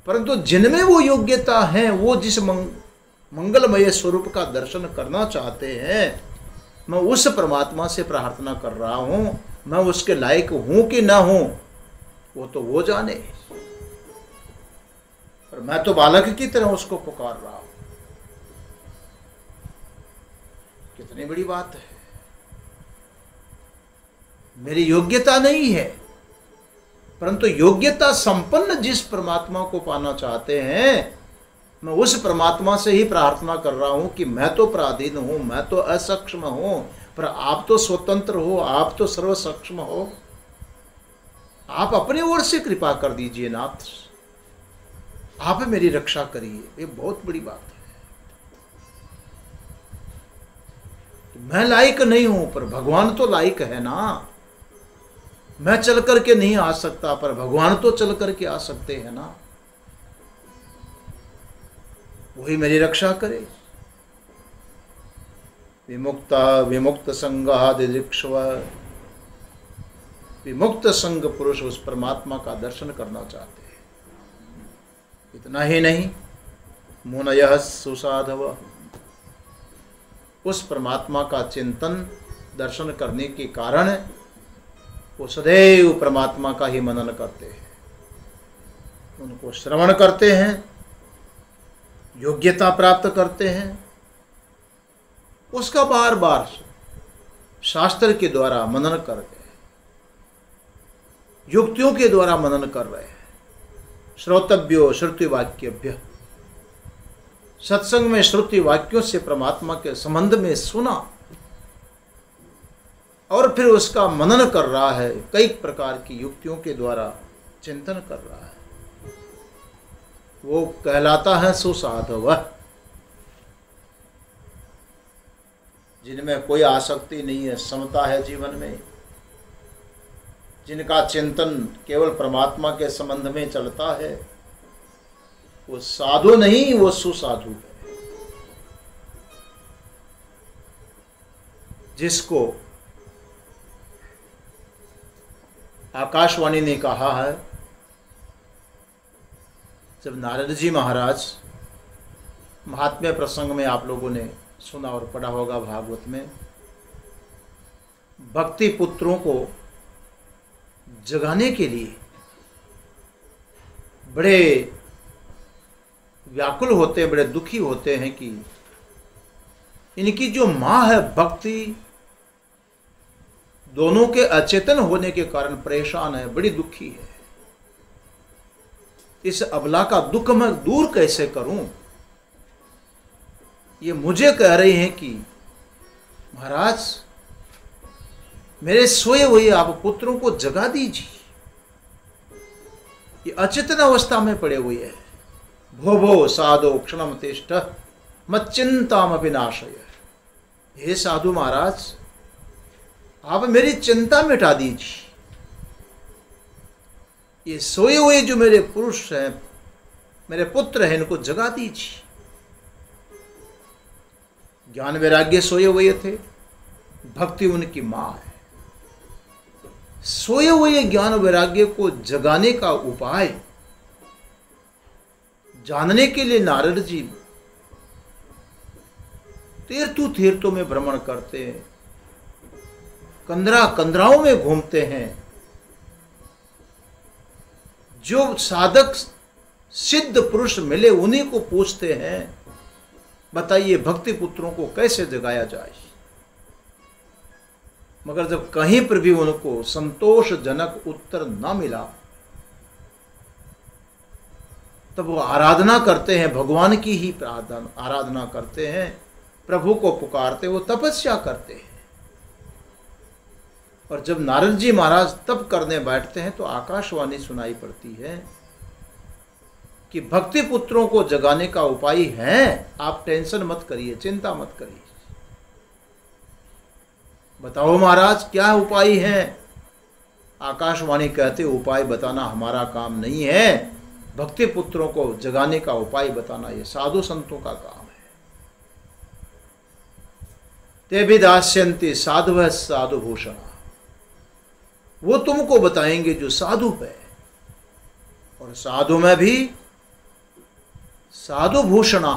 परंतु जिनमें वो योग्यता है, वो जिस मंगलमय स्वरूप का दर्शन करना चाहते हैं, मैं उस परमात्मा से प्रार्थना कर रहा हूं। मैं उसके लायक हूं कि ना हूं, वो तो वो जाने, पर मैं तो बालक की तरह उसको पुकार रहा हूं। कितनी बड़ी बात है। मेरी योग्यता नहीं है, परंतु योग्यता संपन्न जिस परमात्मा को पाना चाहते हैं, मैं उस परमात्मा से ही प्रार्थना कर रहा हूं कि मैं तो पराधीन हूं, मैं तो असक्षम हूं, पर आप तो स्वतंत्र हो, आप तो सर्व सक्षम हो। आप अपनी ओर से कृपा कर दीजिए नाथ, आप मेरी रक्षा करिए। ये बहुत बड़ी बात है। मैं लायक नहीं हूं, पर भगवान तो लायक है ना। मैं चल करके नहीं आ सकता, पर भगवान तो चल करके आ सकते हैं ना। वही मेरी रक्षा करे। विमुक्त संगादिदृक्षव, विमुक्त संग पुरुष उस परमात्मा का दर्शन करना चाहते हैं। इतना ही नहीं, मुनयः सुसाधव, उस परमात्मा का चिंतन दर्शन करने के कारण वो सदैव परमात्मा का ही मनन करते हैं, उनको श्रवण करते हैं, योग्यता प्राप्त करते हैं, उसका बार बार शास्त्र के द्वारा मनन कर रहे हैं, युक्तियों के द्वारा मनन कर रहे हैं। श्रोतव्यो श्रुति वाक्यभ्य, सत्संग में श्रुति वाक्यों से परमात्मा के संबंध में सुना और फिर उसका मनन कर रहा है, कई प्रकार की युक्तियों के द्वारा चिंतन कर रहा है, वो कहलाता है सुसाधव। जिनमें कोई आसक्ति नहीं है, समता है जीवन में, जिनका चिंतन केवल परमात्मा के संबंध में चलता है, वो साधु नहीं, वो सुसाधु है। जिसको आकाशवाणी ने कहा है, जब नारद जी महाराज, महात्म्य प्रसंग में आप लोगों ने सुना और पढ़ा होगा भागवत में, भक्ति पुत्रों को जगाने के लिए बड़े व्याकुल होते हैं, बड़े दुखी होते हैं कि इनकी जो मां है भक्ति, दोनों के अचेतन होने के कारण परेशान है, बड़ी दुखी है। इस अबला का दुख मैं दूर कैसे करूं? ये मुझे कह रही हैं कि महाराज मेरे सोए हुए आप पुत्रों को जगा दीजिए, ये अचेतन अवस्था में पड़े हुए हैं। भो भो साधो क्षणम तिष्ठ मच्चिंताम विनाशय, हे साधु महाराज आप मेरी चिंता मिटा दीजिए, ये सोए हुए जो मेरे पुरुष हैं, मेरे पुत्र हैं, इनको जगा दीजिए। ज्ञान वैराग्य सोए हुए थे, भक्ति उनकी मां है। सोए हुए ज्ञान वैराग्य को जगाने का उपाय जानने के लिए नारद जी तीर्थों में भ्रमण करते हैं, कंदराओं में घूमते हैं। जो साधक सिद्ध पुरुष मिले उन्हीं को पूछते हैं, बताइए भक्ति पुत्रों को कैसे जगाया जाए। मगर जब कहीं पर भी उनको संतोषजनक उत्तर न मिला, तब वो आराधना करते हैं, भगवान की ही आराधना करते हैं, प्रभु को पुकारते, वो तपस्या करते हैं। और जब नारद जी महाराज तप करने बैठते हैं तो आकाशवाणी सुनाई पड़ती है कि भक्ति पुत्रों को जगाने का उपाय है, आप टेंशन मत करिए, चिंता मत करिए। बताओ महाराज क्या उपाय है? आकाशवाणी कहते उपाय बताना हमारा काम नहीं है, भक्ति पुत्रों को जगाने का उपाय बताना ये साधु संतों का काम है। ते भी दास्यन्ति साधु साधु भूषण, वो तुमको बताएंगे जो साधु है, और साधु में भी साधु भूषणा,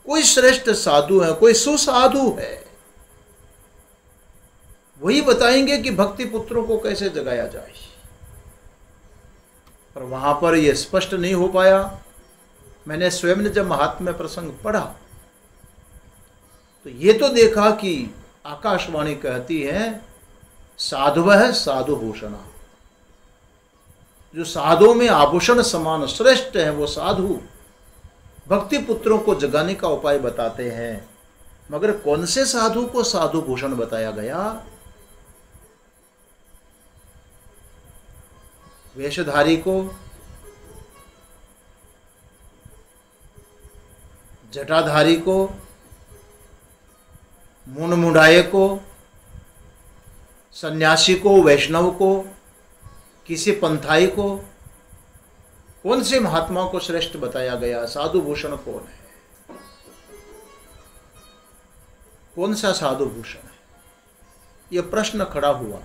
कोई श्रेष्ठ साधु है, कोई सुसाधु है, वही बताएंगे कि भक्ति पुत्रों को कैसे जगाया जाए। पर वहां पर यह स्पष्ट नहीं हो पाया। मैंने स्वयं ने जब महात्म्य प्रसंग पढ़ा तो ये तो देखा कि आकाशवाणी कहती है साधुवः साधु भूषणा, जो साधुओं में आभूषण समान श्रेष्ठ है वो साधु भक्ति पुत्रों को जगाने का उपाय बताते हैं। मगर कौन से साधु को साधु भूषण बताया गया? वेशधारी को, जटाधारी को, मुंड मुंडाए को, सन्यासी को, वैष्णव को, किसी पंथाई को, कौन से महात्मा को श्रेष्ठ बताया गया? साधु भूषण कौन है? कौन सा साधु भूषण है? यह प्रश्न खड़ा हुआ।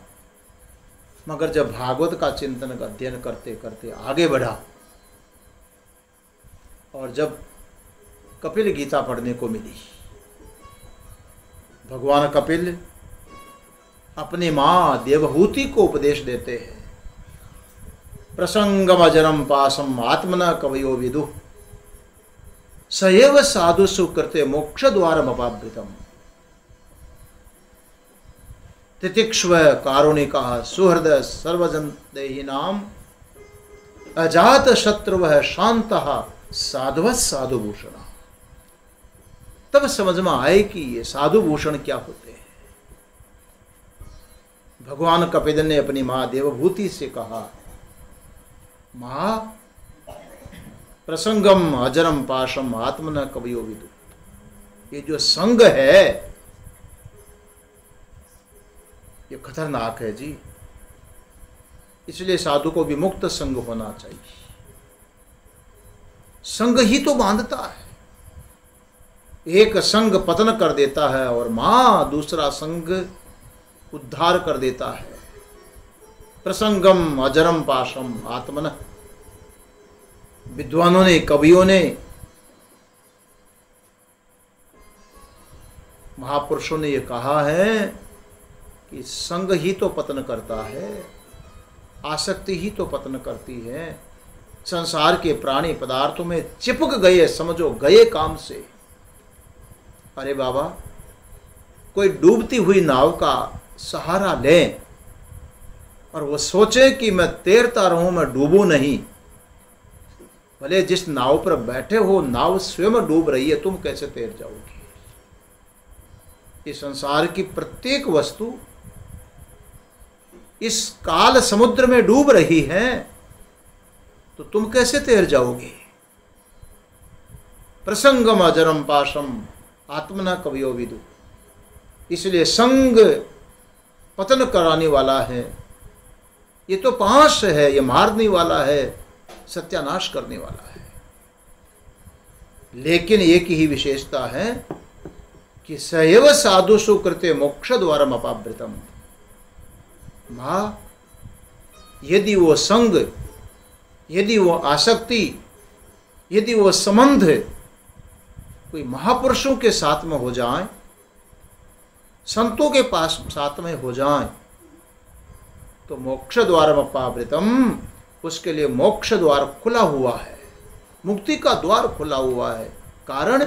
मगर जब भागवत का चिंतन का अध्ययन करते करते आगे बढ़ा और जब कपिल गीता पढ़ने को मिली, भगवान कपिल अपनी मां देवहूति को उपदेश देते हैं, प्रसंगम अजरम पासम आत्मना कवयो विदु सएव साधु सुकृते मोक्ष द्वारम अपावृतम तितिक्ष्व कारुणिका सुहृदय सर्वजन देहि नाम अजात शत्रुवः शांतः साधुवः साधु भूषण। तब समझ में आए कि ये साधु भूषण क्या होते हैं। भगवान कपिल ने अपनी मां देवभूति से कहा, मां प्रसंगम अजरम पाशम आत्मन कवयो विदु। ये जो संग है ये खतरनाक है जी, इसलिए साधु को भी मुक्त संग होना चाहिए। संग ही तो बांधता है। एक संग पतन कर देता है और मां दूसरा संग उद्धार कर देता है। प्रसंगम अजरम पाशम आत्मन। विद्वानों ने, कवियों ने, महापुरुषों ने यह कहा है कि संग ही तो पतन करता है, आसक्ति ही तो पतन करती है। संसार के प्राणी पदार्थों में चिपक गए, समझो गए काम से। अरे बाबा, कोई डूबती हुई नाव का सहारा ले और वो सोचे कि मैं तैरता रहूं, मैं डूबूं नहीं। भले जिस नाव पर बैठे हो नाव स्वयं डूब रही है, तुम कैसे तैर जाओगे? इस संसार की प्रत्येक वस्तु इस काल समुद्र में डूब रही है, तो तुम कैसे तैर जाओगे? प्रसंगम अजरम पाशम आत्मना कवयो विदु। इसलिए संग पतन कराने वाला है, ये तो पाश है, ये मारने वाला है, सत्यानाश करने वाला है। लेकिन एक ही विशेषता है कि सएव साधु सुकृते मोक्ष द्वारम अपावृतम। मां, यदि वो संग, यदि वो आसक्ति, यदि वो संबंध कोई महापुरुषों के साथ में हो जाए, संतों के पास साथ में हो जाए, तो मोक्ष द्वारम अपावृतम, उसके लिए मोक्ष द्वार खुला हुआ है, मुक्ति का द्वार खुला हुआ है। कारण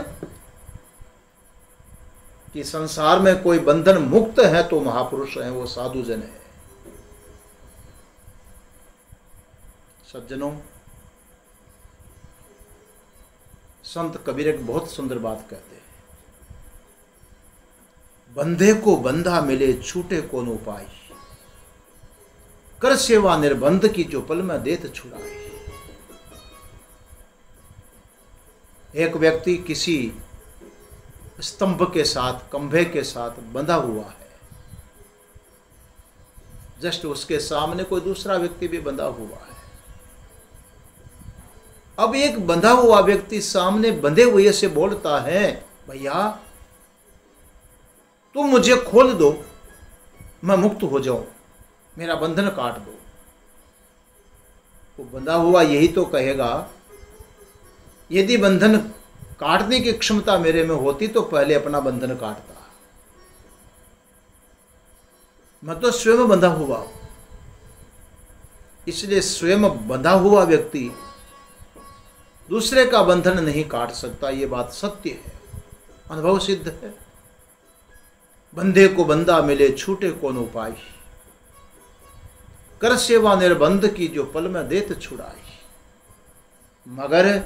कि संसार में कोई बंधन मुक्त है तो महापुरुष हैं, वो साधु जन है। सज्जनों, संत कबीर एक बहुत सुंदर बात कहते हैं, बंधे को बंधा मिले छूटे कौन उपाय, कर सेवा निर्बंध की जो पल में देत छुड़ाए। एक व्यक्ति किसी स्तंभ के साथ, खंभे के साथ बंधा हुआ है, जस्ट उसके सामने कोई दूसरा व्यक्ति भी बंधा हुआ है। अब एक बंधा हुआ व्यक्ति सामने बंधे हुए से बोलता है, भैया तुम मुझे खोल दो, मैं मुक्त हो जाऊं, मेरा बंधन काट दो। वो बंधा हुआ यही तो कहेगा, यदि बंधन काटने की क्षमता मेरे में होती तो पहले अपना बंधन काटता, मैं तो स्वयं बंधा हुआ। इसलिए स्वयं बंधा हुआ व्यक्ति दूसरे का बंधन नहीं काट सकता, ये बात सत्य है, अनुभव सिद्ध है। बंधे को बंधा मिले छूटे कौन उपाय, कर सेवा निर्बंध की जो पल में देत छुड़ाई। मगर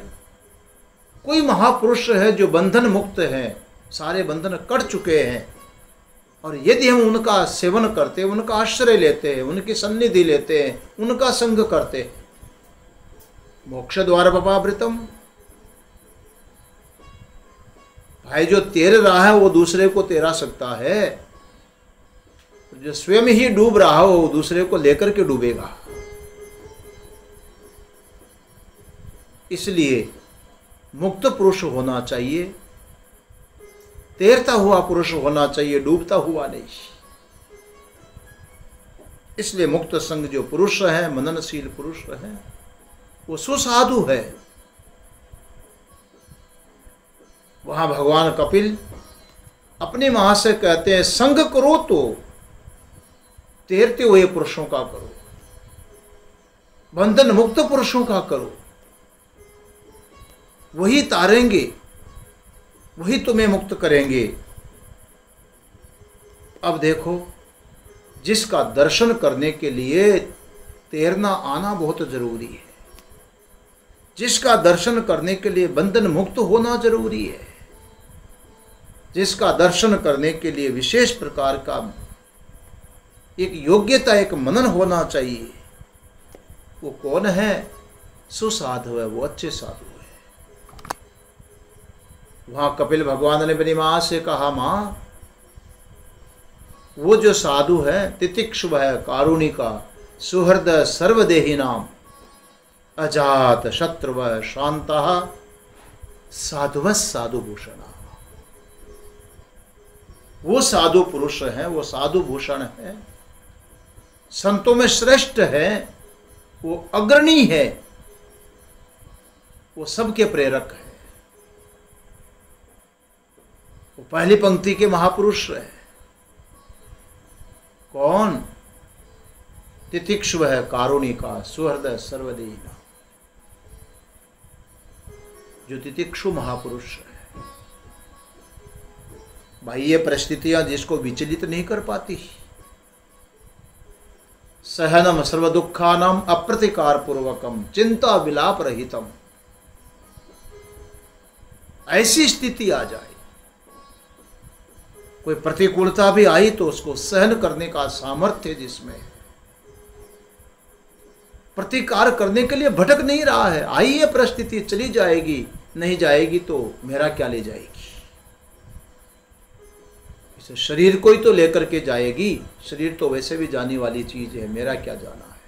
कोई महापुरुष है जो बंधन मुक्त है, सारे बंधन कट चुके हैं, और यदि हम उनका सेवन करते, उनका आश्रय लेते हैं, उनकी सन्निधि लेते हैं, उनका संग करते, मोक्ष द्वार अपावृतम, भाई जो तैर रहा है वो दूसरे को तैरा सकता है, जो स्वयं ही डूब रहा हो वो दूसरे को लेकर के डूबेगा। इसलिए मुक्त पुरुष होना चाहिए, तैरता हुआ पुरुष होना चाहिए, डूबता हुआ नहीं। इसलिए मुक्त संग जो पुरुष है, मननशील पुरुष है, वो सुसाधु है। वहां भगवान कपिल अपनी मां से कहते हैं, संग करो तो तैरते हुए पुरुषों का करो, बंधन मुक्त पुरुषों का करो, वही तारेंगे, वही तुम्हें मुक्त करेंगे। अब देखो, जिसका दर्शन करने के लिए तैरना आना बहुत जरूरी है, जिसका दर्शन करने के लिए बंधन मुक्त होना जरूरी है, जिसका दर्शन करने के लिए विशेष प्रकार का एक योग्यता, एक मनन होना चाहिए, वो कौन है? सुसाधु है, वो अच्छे साधु है। वहां कपिल भगवान ने अपनी मां से कहा, मां वो जो साधु है, तितिक्षु है, कारुणिका, सुहृद सर्वदेही नाम, अजात शत्रु शांता साधुव साधुभूषण, वो साधु पुरुष है, वो साधु भूषण है, संतों में श्रेष्ठ है, वो अग्रणी है, वो सबके प्रेरक है, वो पहली पंक्ति के महापुरुष है। कौन? तितिक्षु है, कारुणिका, सुहृदय सर्वदेही, जो तितिक्षु महापुरुष है। भाई ये परिस्थितियां जिसको विचलित नहीं कर पाती, सहनम सर्व दुखानाम अप्रतिकार पूर्वकम चिंता विलाप रहितम, ऐसी स्थिति आ जाए, कोई प्रतिकूलता भी आई तो उसको सहन करने का सामर्थ्य जिसमें, प्रतिकार करने के लिए भटक नहीं रहा है। आई ये परिस्थिति, चली जाएगी, नहीं जाएगी तो मेरा क्या ले जाएगी, इसे शरीर को ही तो लेकर के जाएगी, शरीर तो वैसे भी जाने वाली चीज है, मेरा क्या जाना है।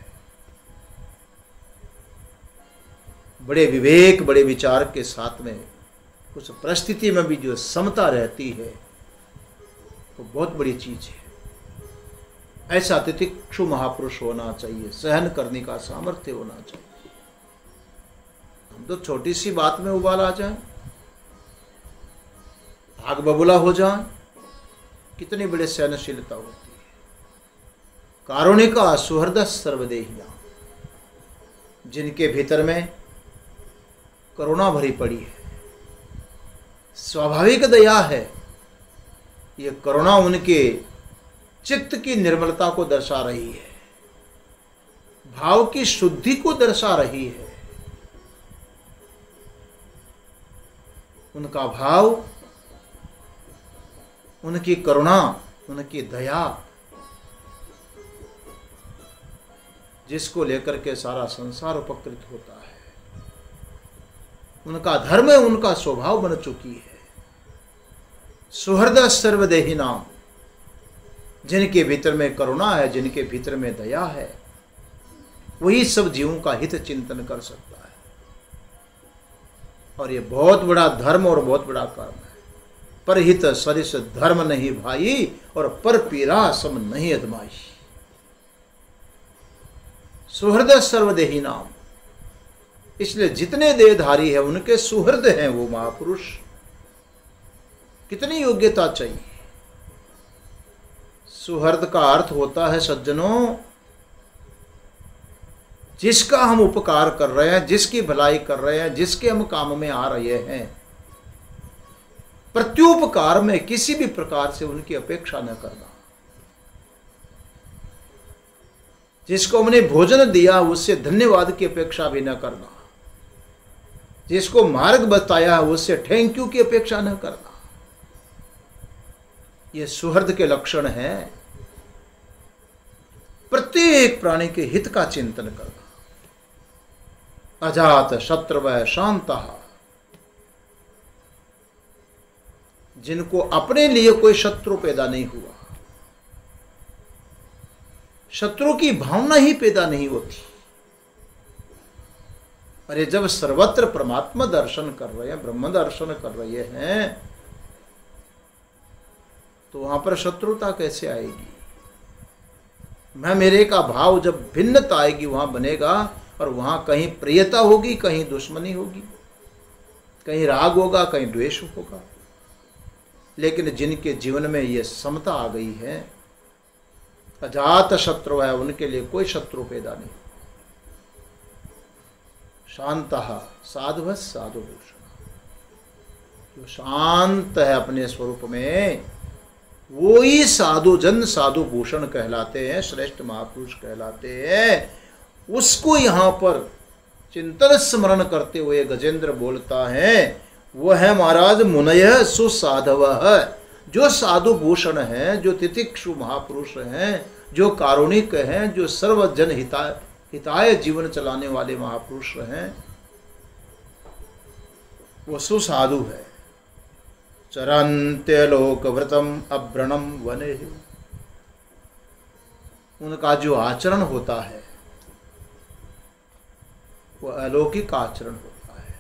बड़े विवेक, बड़े विचार के साथ में उस परिस्थिति में भी जो समता रहती है वो बहुत बड़ी चीज है। ऐसा तितिक्षु महापुरुष होना चाहिए, सहन करने का सामर्थ्य होना चाहिए। हम तो छोटी सी बात में उबाल आ जाए, आग बबूला हो जाए, कितनी बड़ी सहनशीलता होती है। कारुणिका, सुहृद सर्वदेहिया, जिनके भीतर में करुणा भरी पड़ी है, स्वाभाविक दया है, ये करुणा उनके चित्त की निर्मलता को दर्शा रही है, भाव की शुद्धि को दर्शा रही है। उनका भाव, उनकी करुणा, उनकी दया, जिसको लेकर के सारा संसार उपकृत होता है, उनका धर्म है, उनका स्वभाव बन चुकी है। सुहृद सर्वदेही नाम, जिनके भीतर में करुणा है, जिनके भीतर में दया है, वही सब जीवों का हित चिंतन कर सकता है। और ये बहुत बड़ा धर्म और बहुत बड़ा कर्म है। परहित सरिस धर्म नहीं भाई, और पर पीरा सम नहीं अदमाई। सुहृद सर्वदेही नाम, इसलिए जितने देहधारी है उनके सुहृद हैं वो महापुरुष। कितनी योग्यता चाहिए। सुहृद का अर्थ होता है सज्जनों, जिसका हम उपकार कर रहे हैं, जिसकी भलाई कर रहे हैं, जिसके हम काम में आ रहे हैं, प्रत्युपकार में किसी भी प्रकार से उनकी अपेक्षा न करना। जिसको हमने भोजन दिया उससे धन्यवाद की अपेक्षा भी न करना। जिसको मार्ग बताया उससे थैंक यू की अपेक्षा न करना। ये सुहृद के लक्षण है। प्रत्येक प्राणी के हित का चिंतन करना। अजात शत्रवः शांतः, जिनको अपने लिए कोई शत्रु पैदा नहीं हुआ, शत्रु की भावना ही पैदा नहीं होती। अरे जब सर्वत्र परमात्मा दर्शन कर रहे हैं, ब्रह्म दर्शन कर रहे हैं, तो वहां पर शत्रुता कैसे आएगी? मैं मेरे का भाव जब भिन्नता आएगी वहां बनेगा, और वहां कहीं प्रियता होगी, कहीं दुश्मनी होगी, कहीं राग होगा, कहीं द्वेष होगा। लेकिन जिनके जीवन में ये समता आ गई है, अजात शत्रु है, उनके लिए कोई शत्रु पैदा नहीं। शांतः साधुवः साधुभूषण, जो शांत है अपने स्वरूप में, वो ही साधु जन साधु भूषण कहलाते हैं, श्रेष्ठ महापुरुष कहलाते हैं। उसको यहाँ पर चिंतन स्मरण करते हुए गजेंद्र बोलता है, वो है महाराज मुनयः सुसाधवः, जो साधु भूषण हैं, जो तितिक्षु महापुरुष हैं, जो कारुणिक हैं, जो सर्वजन हिताय जीवन चलाने वाले महापुरुष हैं, वो सुसाधु है। चरन्ते लोकव्रतम अभ्रणम वने, उनका जो आचरण होता है वो अलौकिक आचरण होता है,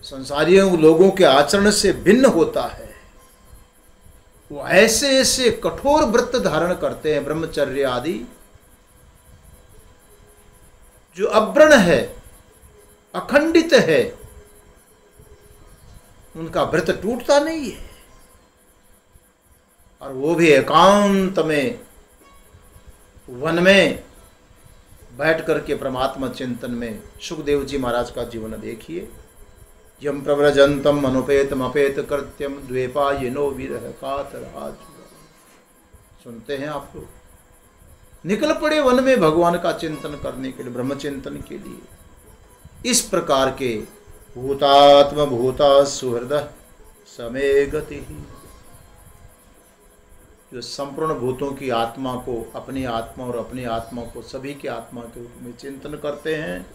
संसारियों लोगों के आचरण से भिन्न होता है। वो ऐसे ऐसे कठोर व्रत धारण करते हैं, ब्रह्मचर्य आदि, जो अभ्रण है, अखंडित है, उनका व्रत टूटता नहीं है। और वो भी एकांत में, वन में बैठ करके परमात्मा चिंतन में। सुखदेव जी महाराज का जीवन देखिए। यम प्रव्रजंतम अनुपेतम अपेत कृत्यम द्वेपायनो विरह कातराज, सुनते हैं आप लोग। निकल पड़े वन में भगवान का चिंतन करने के लिए, ब्रह्म चिंतन के लिए। इस प्रकार के भूतात्म भूता सुहृदः समे गति, जो संपूर्ण भूतों की आत्मा को, अपनी आत्मा और अपनी आत्मा को सभी की आत्मा के रूप में चिंतन करते हैं,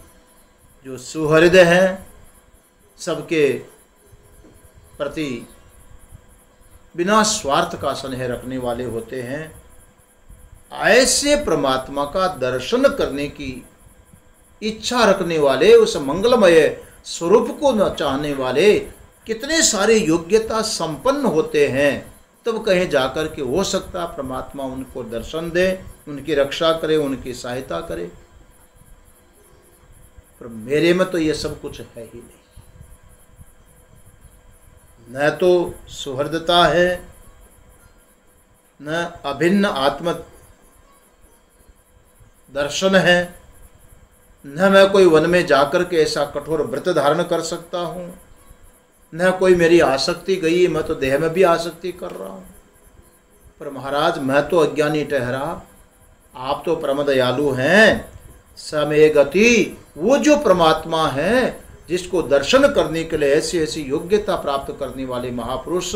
जो सुहृद हैं, सबके प्रति बिना स्वार्थ का स्नेह रखने वाले होते हैं, ऐसे परमात्मा का दर्शन करने की इच्छा रखने वाले, उस मंगलमय स्वरूप को न चाहने वाले कितने सारे योग्यता संपन्न होते हैं, तब कहीं जाकर के हो सकता परमात्मा उनको दर्शन दे, उनकी रक्षा करे, उनकी सहायता करे। पर मेरे में तो ये सब कुछ है ही नहीं। न तो सुहृदता है, न अभिन्न आत्म दर्शन है, न मैं कोई वन में जाकर के ऐसा कठोर व्रत धारण कर सकता हूँ, न कोई मेरी आसक्ति गई, मैं तो देह में भी आसक्ति कर रहा हूँ। पर महाराज मैं तो अज्ञानी ठहरा, आप तो परम दयालु हैं। समय गति, वो जो परमात्मा है जिसको दर्शन करने के लिए ऐसी ऐसी योग्यता प्राप्त करने वाले महापुरुष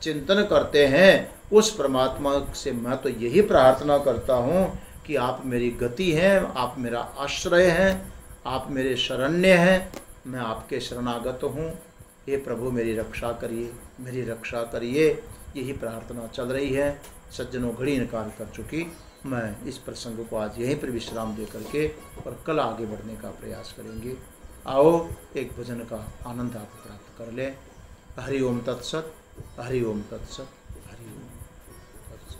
चिंतन करते हैं, उस परमात्मा से मैं तो यही प्रार्थना करता हूँ कि आप मेरी गति हैं, आप मेरा आश्रय हैं, आप मेरे शरण्य हैं, मैं आपके शरणागत हूँ। हे प्रभु मेरी रक्षा करिए, मेरी रक्षा करिए। यही प्रार्थना चल रही है। सज्जनों घड़ी निकाल कर चुकी। मैं इस प्रसंग को आज यहीं पर विश्राम दे करके और कल आगे बढ़ने का प्रयास करेंगे। आओ एक भजन का आनंद आप प्राप्त कर लें। हरि ओम तत्सत, हरि ओम तत्सत, हरि ओम तत्सत।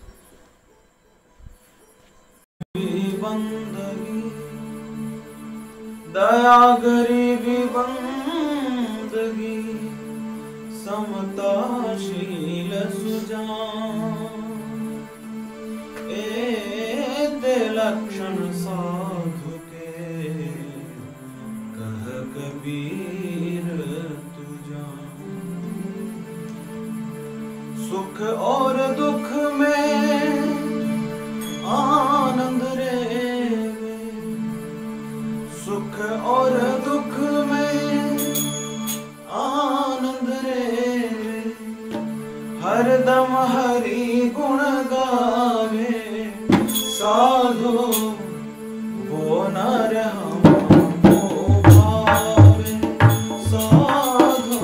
दया गरीबी बंदगी, समताशील सुजान, ए लक्षण साधु के कह कबीर तुझा। सुख और दुख में आनंद रे, सुख और दुख में आनंद रे, हरदम हरि गुण गावे, साधु वो नर हमको भावे, साधु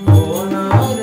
वो नर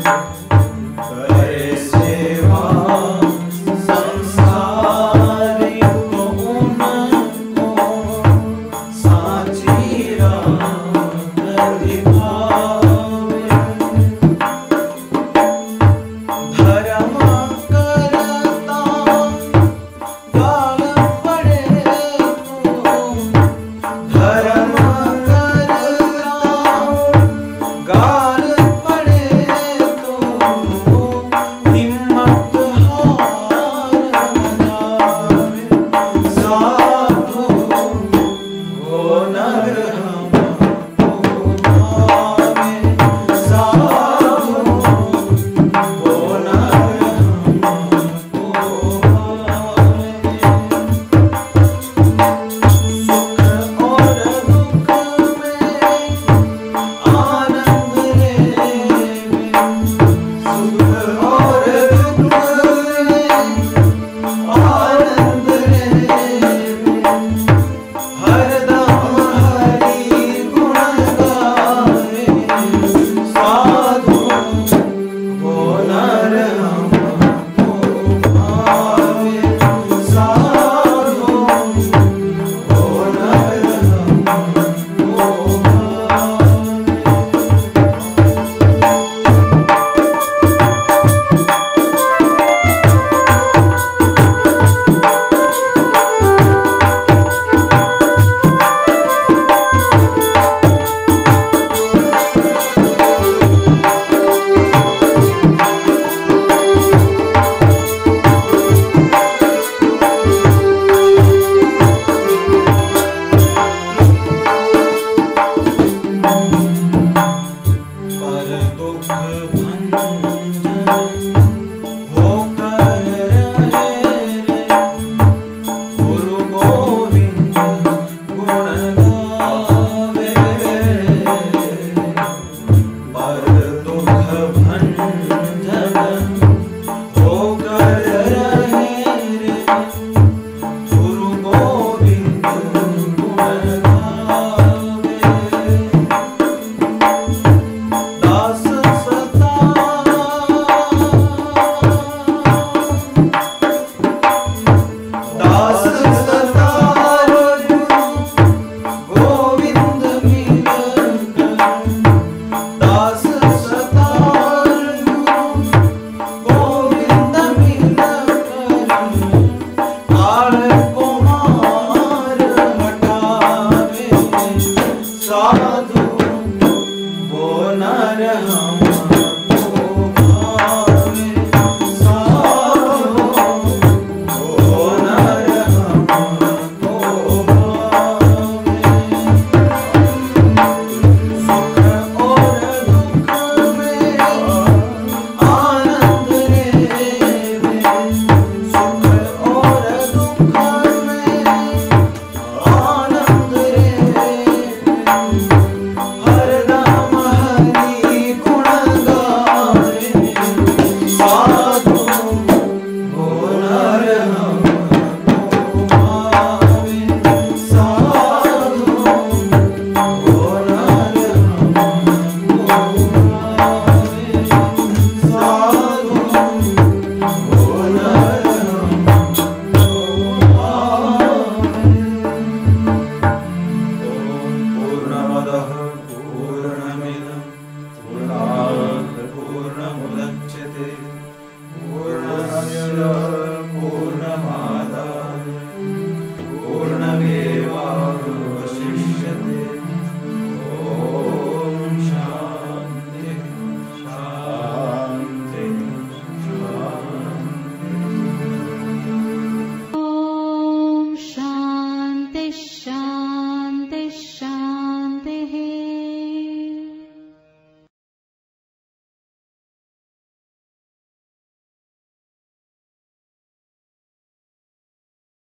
है।